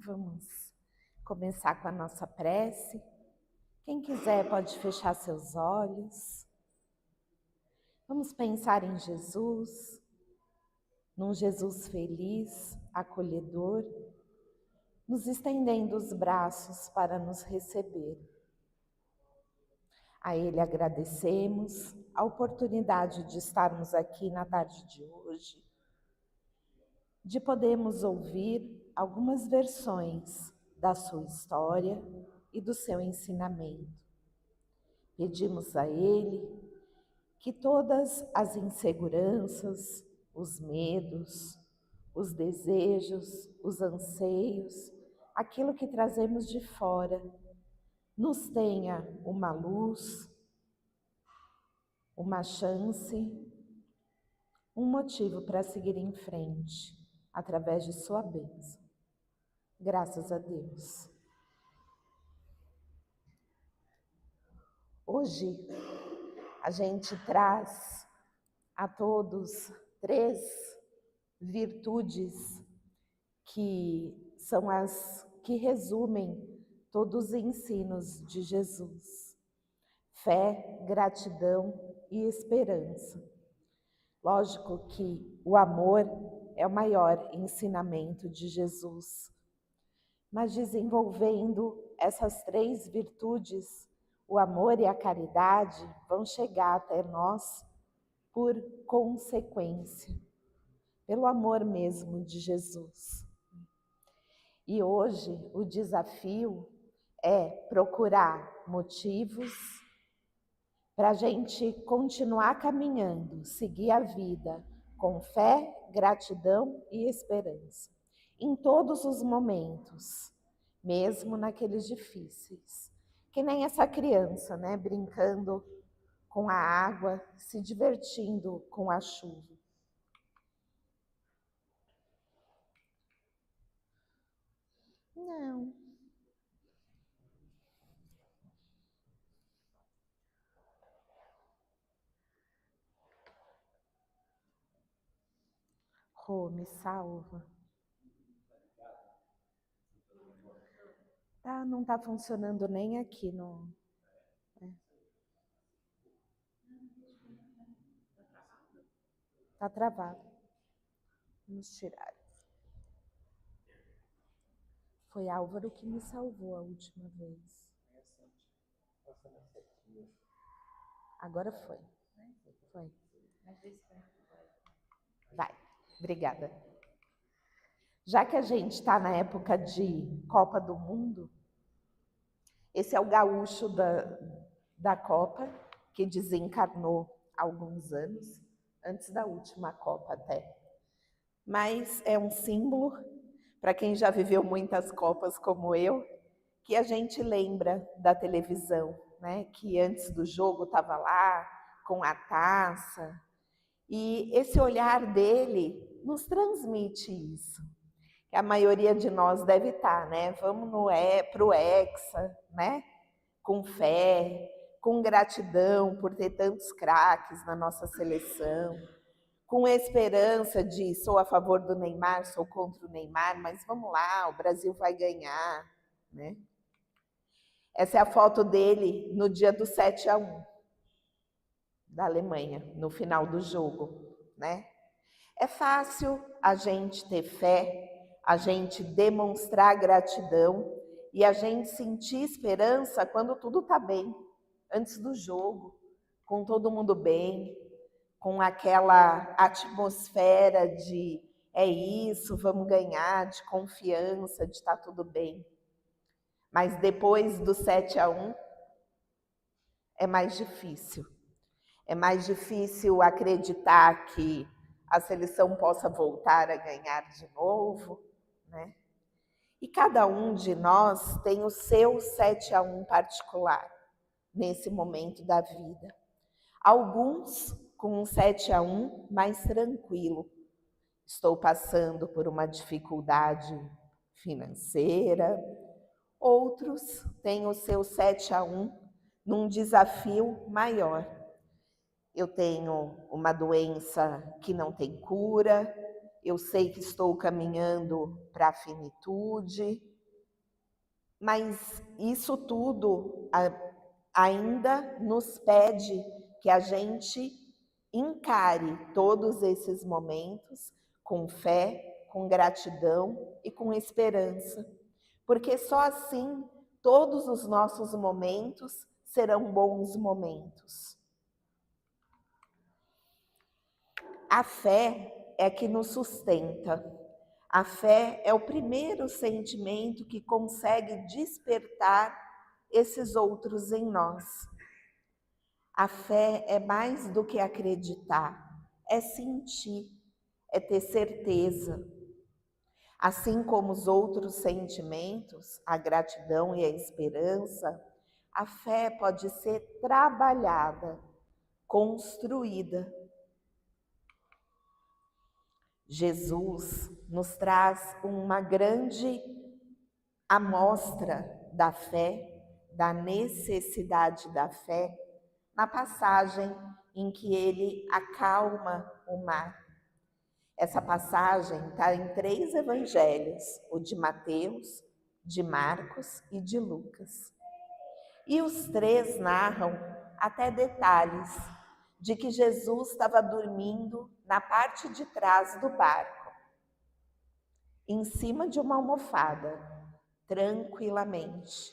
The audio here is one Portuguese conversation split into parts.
Vamos começar com a nossa prece. Quem quiser pode fechar seus olhos. Vamos pensar em Jesus, num Jesus feliz, acolhedor, nos estendendo os braços para nos receber. A Ele agradecemos a oportunidade de estarmos aqui na tarde de hoje, de podermos ouvir algumas versões da sua história e do seu ensinamento. Pedimos a Ele que todas as inseguranças, os medos, os desejos, os anseios, aquilo que trazemos de fora, nos tenha uma luz, uma chance, um motivo para seguir em frente, através de sua bênção. Graças a Deus. Hoje, a gente traz a todos 3 virtudes que são as que resumem todos os ensinos de Jesus: fé, gratidão e esperança. Lógico que o amor é o maior ensinamento de Jesus, mas desenvolvendo essas 3 virtudes, o amor e a caridade vão chegar até nós por consequência, pelo amor mesmo de Jesus. E hoje o desafio é procurar motivos para a gente continuar caminhando, seguir a vida com fé, gratidão e esperança, em todos os momentos, mesmo naqueles difíceis. Que nem essa criança, né, brincando com a água, se divertindo com a chuva. Não. Rô, me salva. Tá, não tá funcionando nem aqui no... Tá travado. Vamos tirar. Foi Álvaro que me salvou a última vez. Agora foi. Foi. Vai, obrigada. Já que a gente está na época de Copa do Mundo, esse é o gaúcho da Copa, que desencarnou há alguns anos, antes da última Copa até. Mas é um símbolo, para quem já viveu muitas Copas como eu, que a gente lembra da televisão, né? Que antes do jogo estava lá, com a taça. E esse olhar dele nos transmite isso. Que a maioria de nós deve estar, né? Vamos para o Hexa, né? Com fé, com gratidão por ter tantos craques na nossa seleção, com esperança de sou a favor do Neymar, sou contra o Neymar, mas vamos lá, o Brasil vai ganhar, né? Essa é a foto dele no dia do 7-1 da Alemanha, no final do jogo, né? É fácil a gente ter fé, a gente demonstrar gratidão e a gente sentir esperança quando tudo está bem, antes do jogo, com todo mundo bem, com aquela atmosfera de é isso, vamos ganhar, de confiança, de estar tudo bem. Mas depois do 7-1 é mais difícil. É mais difícil acreditar que a seleção possa voltar a ganhar de novo, né? E cada um de nós tem o seu 7-1 particular nesse momento da vida. Alguns com um 7-1 mais tranquilo. Estou passando por uma dificuldade financeira. Outros têm o seu 7-1 num desafio maior. Eu tenho uma doença que não tem cura, eu sei que estou caminhando para a finitude, Mas isso tudo ainda nos pede que a gente encare todos esses momentos com fé, com gratidão e com esperança, porque só assim todos os nossos momentos serão bons momentos. A fé é que nos sustenta. A fé é o primeiro sentimento que consegue despertar esses outros em nós. A fé é mais do que acreditar, é sentir, é ter certeza. Assim como os outros sentimentos, a gratidão e a esperança, a fé pode ser trabalhada, construída. Jesus nos traz uma grande amostra da fé, da necessidade da fé, na passagem em que ele acalma o mar. Essa passagem está em 3 evangelhos, o de Mateus, de Marcos e de Lucas. E os 3 narram até detalhes de que Jesus estava dormindo na parte de trás do barco, em cima de uma almofada, tranquilamente.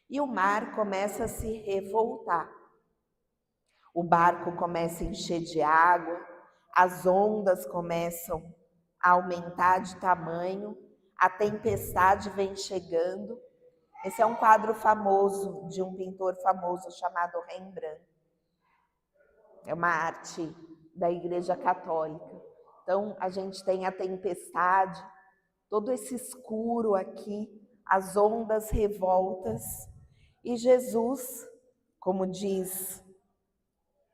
E o mar começa a se revoltar. O barco começa a encher de água, as ondas começam a aumentar de tamanho, a tempestade vem chegando. Esse é um quadro famoso de um pintor famoso chamado Rembrandt. É uma arte da Igreja Católica. Então, a gente tem a tempestade, todo esse escuro aqui, as ondas revoltas, e Jesus, como diz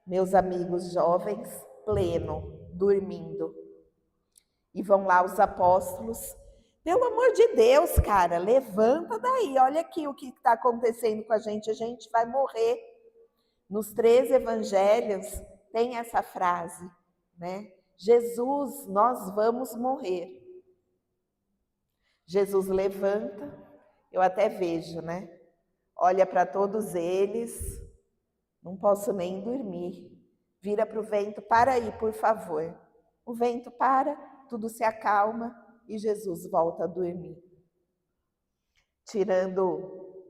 meus amigos jovens, pleno, dormindo. E vão lá os apóstolos, pelo amor de Deus, cara, levanta daí, olha aqui o que está acontecendo com a gente vai morrer. Nos 3 evangelhos tem essa frase, né? Jesus, nós vamos morrer. Jesus levanta, eu até vejo, né? Olha para todos eles, não posso nem dormir. Vira para o vento, para aí, por favor. O vento para, tudo se acalma e Jesus volta a dormir. Tirando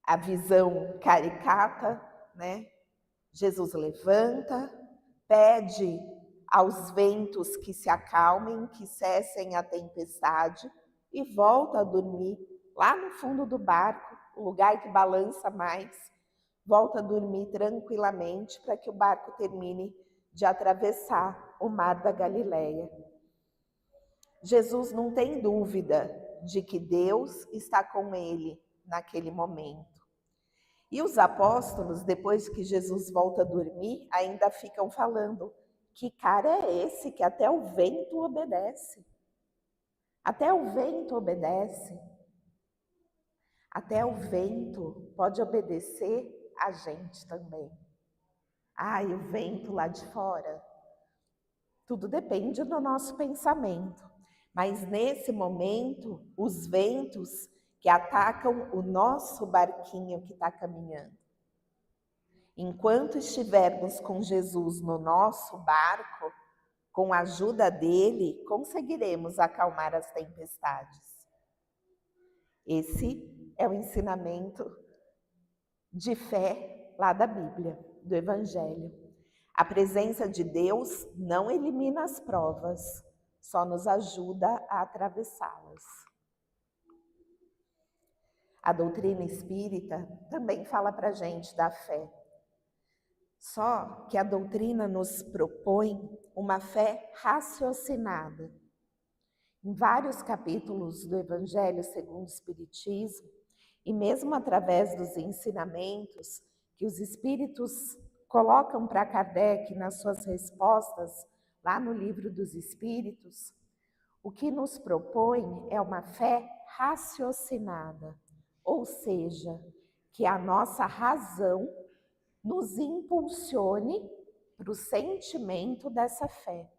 a visão caricata, né? Jesus levanta, pede aos ventos que se acalmem, que cessem a tempestade e volta a dormir lá no fundo do barco, o lugar que balança mais. Volta a dormir tranquilamente para que o barco termine de atravessar o mar da Galileia. Jesus não tem dúvida de que Deus está com ele naquele momento. E os apóstolos, depois que Jesus volta a dormir, ainda ficam falando: que cara é esse que até o vento obedece? Até o vento obedece. Até o vento pode obedecer a gente também. E o vento lá de fora. Tudo depende do nosso pensamento. Mas nesse momento, os ventos que atacam o nosso barquinho que está caminhando. Enquanto estivermos com Jesus no nosso barco, com a ajuda dele, conseguiremos acalmar as tempestades. Esse é o ensinamento de fé lá da Bíblia, do Evangelho. A presença de Deus não elimina as provas, só nos ajuda a atravessá-las. A doutrina espírita também fala para a gente da fé. Só que a doutrina nos propõe uma fé raciocinada. Em vários capítulos do Evangelho segundo o Espiritismo, e mesmo através dos ensinamentos que os espíritos colocam para Kardec nas suas respostas, lá no Livro dos Espíritos, o que nos propõe é uma fé raciocinada, ou seja, que a nossa razão nos impulsione para o sentimento dessa fé.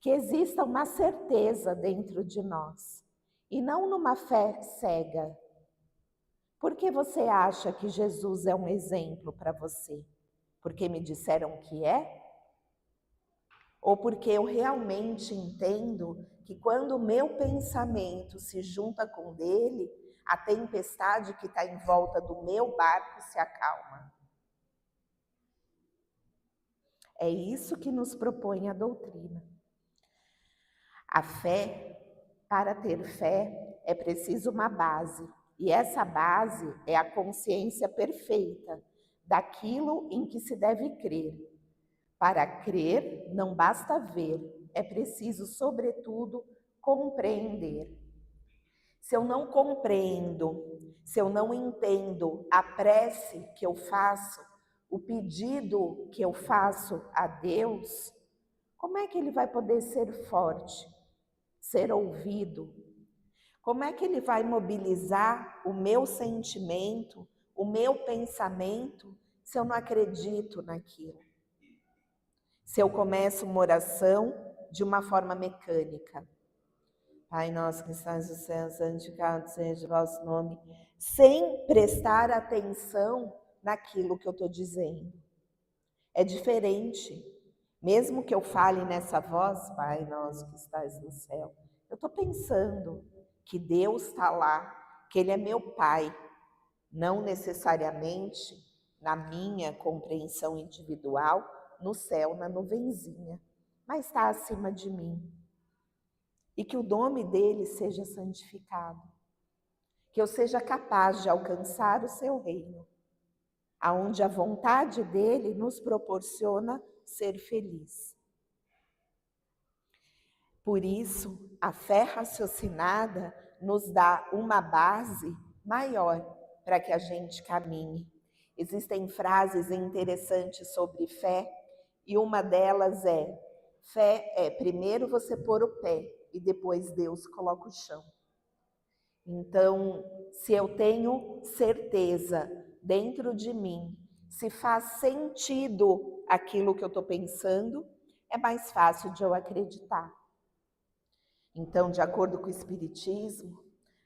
Que exista uma certeza dentro de nós, e não numa fé cega, Por que você acha que Jesus é um exemplo para você? Porque me disseram que é? Ou porque eu realmente entendo que quando o meu pensamento se junta com o dele, a tempestade que está em volta do meu barco se acalma? É isso que nos propõe a doutrina. A fé, para ter fé, é preciso uma base. E essa base é a consciência perfeita daquilo em que se deve crer. Para crer, não basta ver, é preciso, sobretudo, compreender. Se eu não compreendo, se eu não entendo a prece que eu faço, o pedido que eu faço a Deus, como é que ele vai poder ser forte, ser ouvido? Como é que ele vai mobilizar o meu sentimento, o meu pensamento, se eu não acredito naquilo? Se eu começo uma oração de uma forma mecânica. Pai nosso que estás no céu, santificado seja o vosso nome, sem prestar atenção naquilo que eu estou dizendo. É diferente. Mesmo que eu fale nessa voz, Pai nosso que estás no céu, eu estou pensando que Deus está lá, que Ele é meu Pai, não necessariamente na minha compreensão individual, no céu, na nuvenzinha, mas está acima de mim. E que o nome dele seja santificado, que eu seja capaz de alcançar o seu reino, aonde a vontade dele nos proporciona ser feliz. Por isso, a fé raciocinada nos dá uma base maior para que a gente caminhe. Existem frases interessantes sobre fé, e uma delas é: fé é primeiro você pôr o pé e depois Deus coloca o chão. Então, se eu tenho certeza dentro de mim, se faz sentido aquilo que eu estou pensando, é mais fácil de eu acreditar. Então, de acordo com o Espiritismo,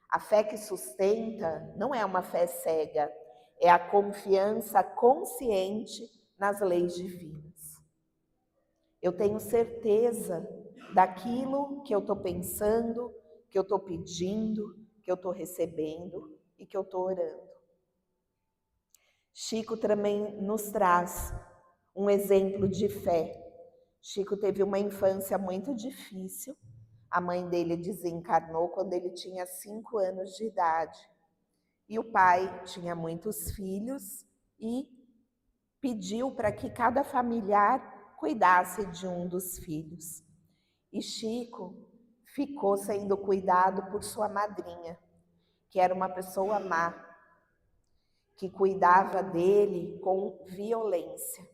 a fé que sustenta não é uma fé cega, é a confiança consciente nas leis divinas. Eu tenho certeza daquilo que eu estou pensando, que eu estou pedindo, que eu estou recebendo e que eu estou orando. Chico também nos traz um exemplo de fé. Chico teve uma infância muito difícil. A mãe dele desencarnou quando ele tinha 5 anos de idade. E o pai tinha muitos filhos e pediu para que cada familiar cuidasse de um dos filhos. E Chico ficou sendo cuidado por sua madrinha, que era uma pessoa má, que cuidava dele com violência,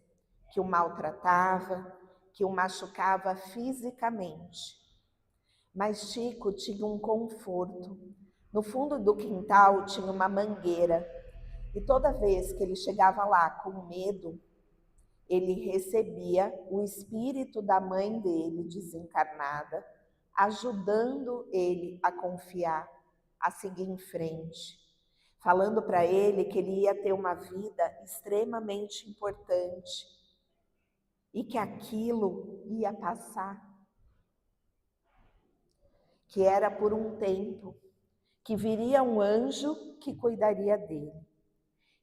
que o maltratava, que o machucava fisicamente. Mas Chico tinha um conforto. No fundo do quintal tinha uma mangueira, e toda vez que ele chegava lá com medo, ele recebia o espírito da mãe dele desencarnada, ajudando ele a confiar, a seguir em frente, falando para ele que ele ia ter uma vida extremamente importante e que aquilo ia passar, que era por um tempo, que viria um anjo que cuidaria dele.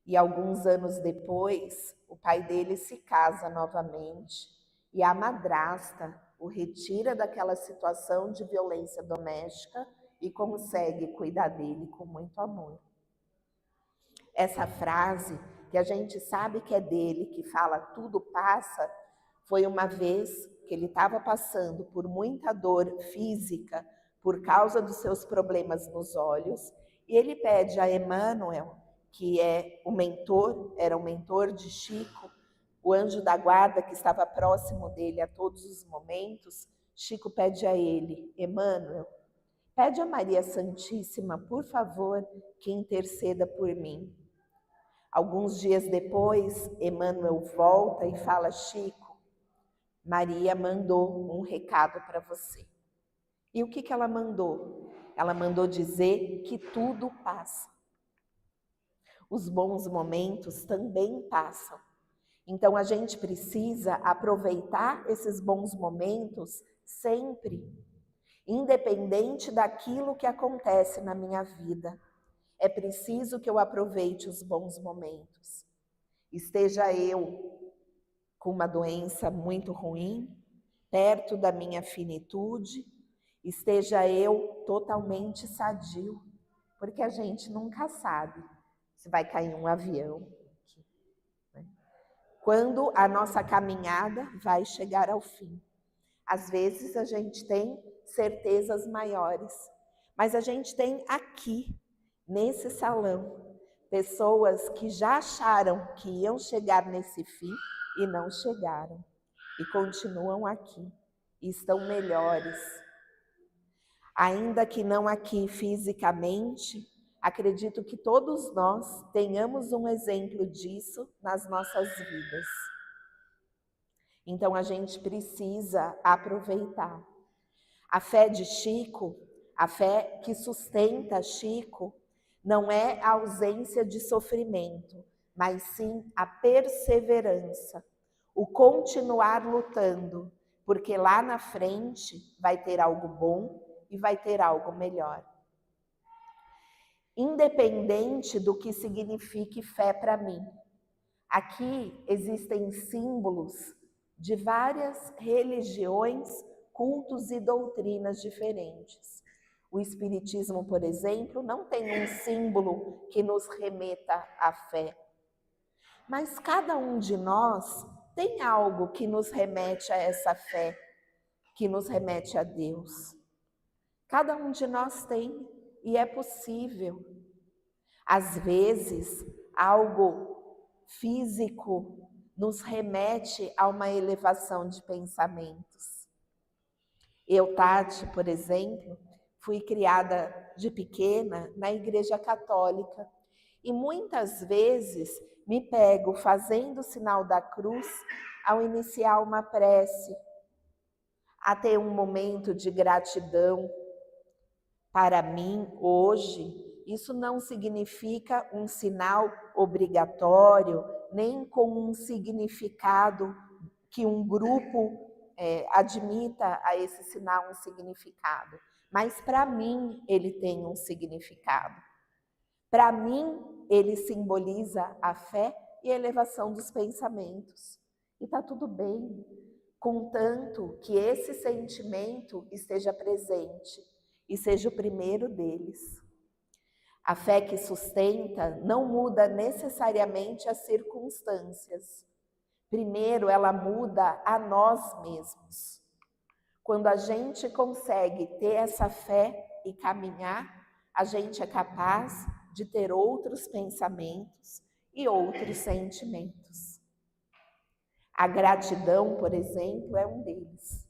E alguns anos depois, o pai dele se casa novamente e a madrasta o retira daquela situação de violência doméstica e consegue cuidar dele com muito amor. Essa frase, que a gente sabe que é dele, que fala tudo passa, foi uma vez que ele estava passando por muita dor física por causa dos seus problemas nos olhos, e ele pede a Emmanuel, que é o mentor, era o mentor de Chico, o anjo da guarda que estava próximo dele a todos os momentos. Chico pede a ele: Emmanuel, pede a Maria Santíssima, por favor, que interceda por mim. Alguns dias depois, Emmanuel volta e fala: Chico, Maria mandou um recado para você. E o que ela mandou? Ela mandou dizer que tudo passa. os bons momentos também passam. Então, a gente precisa aproveitar esses bons momentos sempre, independente daquilo que acontece na minha vida. É preciso que eu aproveite os bons momentos. Esteja eu com uma doença muito ruim, perto da minha finitude, esteja eu totalmente sadio, porque a gente nunca sabe se vai cair um avião, né? Quando a nossa caminhada vai chegar ao fim. Às vezes a gente tem certezas maiores, mas a gente tem aqui, nesse salão, pessoas que já acharam que iam chegar nesse fim e não chegaram, e continuam aqui, e estão melhores. Ainda que não aqui fisicamente, acredito que todos nós tenhamos um exemplo disso nas nossas vidas. Então a gente precisa aproveitar. A fé de Chico, a fé que sustenta Chico, não é a ausência de sofrimento, mas sim a perseverança, o continuar lutando, porque lá na frente vai ter algo bom e vai ter algo melhor. Independente do que signifique fé para mim, aqui existem símbolos de várias religiões, cultos e doutrinas diferentes. O Espiritismo, por exemplo, não tem um símbolo que nos remeta à fé. Mas cada um de nós tem algo que nos remete a essa fé, que nos remete a Deus. Cada um de nós tem, e é possível. Às vezes, algo físico nos remete a uma elevação de pensamentos. Eu, Tati, por exemplo, fui criada de pequena na Igreja Católica e muitas vezes me pego fazendo o sinal da cruz ao iniciar uma prece, a ter um momento de gratidão. Para mim, hoje, isso não significa um sinal obrigatório, nem com um significado que um grupo admita a esse sinal um significado. Mas para mim ele tem um significado. Para mim ele simboliza a fé e a elevação dos pensamentos. E está tudo bem, contanto que esse sentimento esteja presente e seja o primeiro deles. A fé que sustenta não muda necessariamente as circunstâncias. Primeiro, ela muda a nós mesmos. Quando a gente consegue ter essa fé e caminhar, a gente é capaz de ter outros pensamentos e outros sentimentos. A gratidão, por exemplo, é um deles.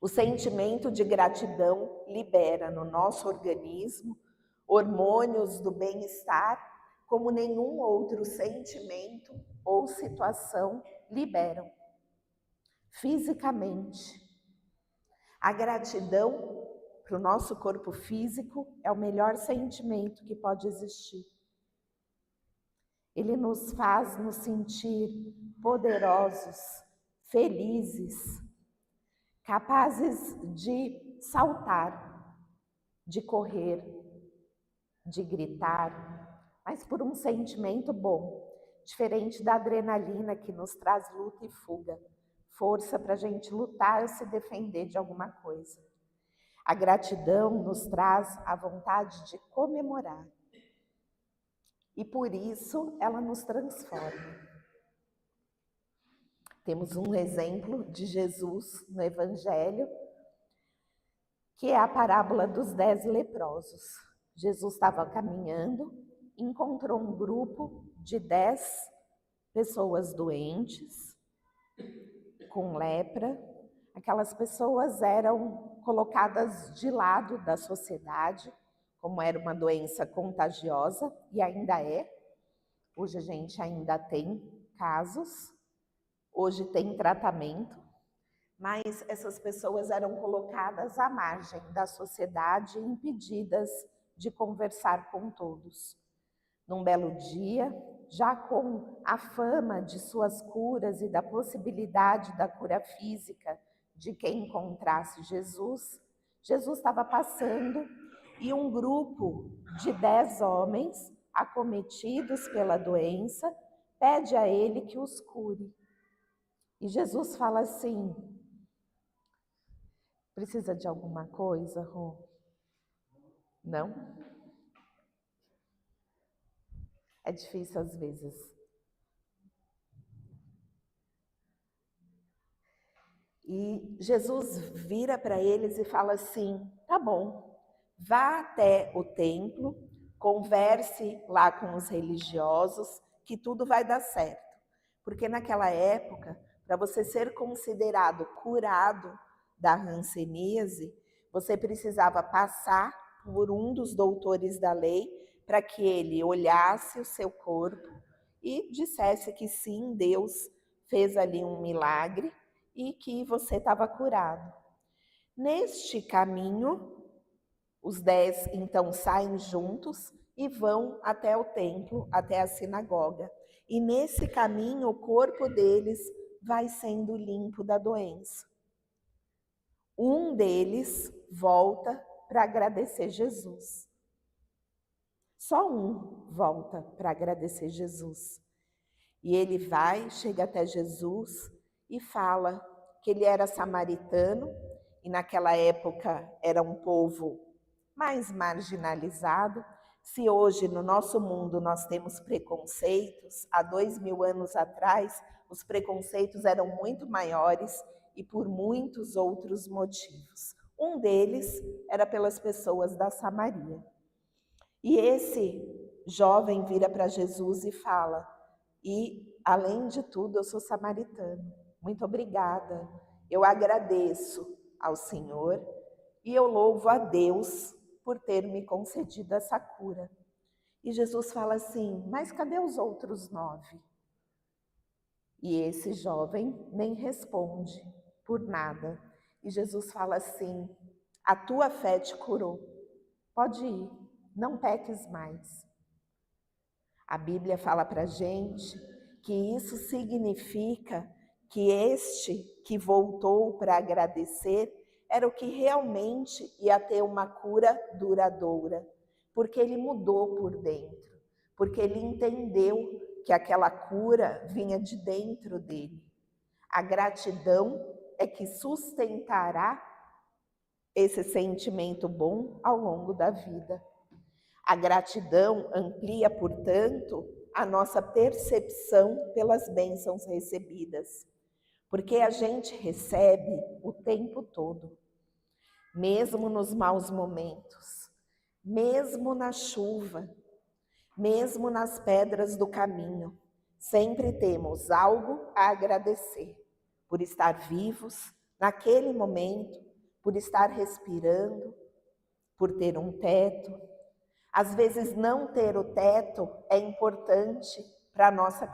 O sentimento de gratidão libera no nosso organismo hormônios do bem-estar como nenhum outro sentimento ou situação liberam. Fisicamente, a gratidão para o nosso corpo físico é o melhor sentimento que pode existir. Ele nos faz nos sentir poderosos, felizes, capazes de saltar, de correr, de gritar, mas por um sentimento bom, diferente da adrenalina que nos traz luta e fuga, força para a gente lutar e se defender de alguma coisa. A gratidão nos traz a vontade de comemorar. E por isso ela nos transforma. Temos um exemplo de Jesus no Evangelho, que é a parábola dos 10 leprosos. Jesus estava caminhando, encontrou um grupo de 10 pessoas doentes, com lepra. Aquelas pessoas eram colocadas de lado da sociedade, como era uma doença contagiosa, e ainda é. Hoje a gente ainda tem casos, hoje tem tratamento, mas essas pessoas eram colocadas à margem da sociedade, impedidas de conversar com todos. Num belo dia, já com a fama de suas curas e da possibilidade da cura física de quem encontrasse Jesus, Jesus estava passando e um grupo de 10 homens, acometidos pela doença, pede a ele que os cure. E Jesus fala assim: precisa de alguma coisa, Rô? Não? É difícil às vezes. E Jesus vira para eles e fala assim: tá bom, vá até o templo, converse lá com os religiosos, que tudo vai dar certo. Porque naquela época, para você ser considerado curado da hanseníase, você precisava passar por um dos doutores da lei para que ele olhasse o seu corpo e dissesse que sim, Deus fez ali um milagre e que você estava curado. Neste caminho, os 10 então saem juntos e vão até o templo, até a sinagoga. E nesse caminho, o corpo deles vai sendo limpo da doença. Um deles volta para agradecer Jesus. Só um volta para agradecer Jesus. E ele vai, chega até Jesus e fala que ele era samaritano e naquela época era um povo mais marginalizado. Se hoje no nosso mundo nós temos preconceitos, há 2000 anos atrás os preconceitos eram muito maiores e por muitos outros motivos. Um deles era pelas pessoas da Samaria. E esse jovem vira para Jesus e fala: e, além de tudo, eu sou samaritano. Muito obrigada. Eu agradeço ao Senhor e eu louvo a Deus por ter me concedido essa cura. E Jesus fala assim: mas cadê os outros 9? E esse jovem nem responde por nada. E Jesus fala assim: a tua fé te curou. Pode ir, não peques mais. A Bíblia fala para a gente que isso significa que este que voltou para agradecer era o que realmente ia ter uma cura duradoura, porque ele mudou por dentro, porque ele entendeu que aquela cura vinha de dentro dele. A gratidão é que sustentará esse sentimento bom ao longo da vida. A gratidão amplia, portanto, a nossa percepção pelas bênçãos recebidas, porque a gente recebe o tempo todo, mesmo nos maus momentos, mesmo na chuva, mesmo nas pedras do caminho, sempre temos algo a agradecer por estar vivos naquele momento, por estar respirando, por ter um teto. Às vezes não ter o teto é importante para a nossa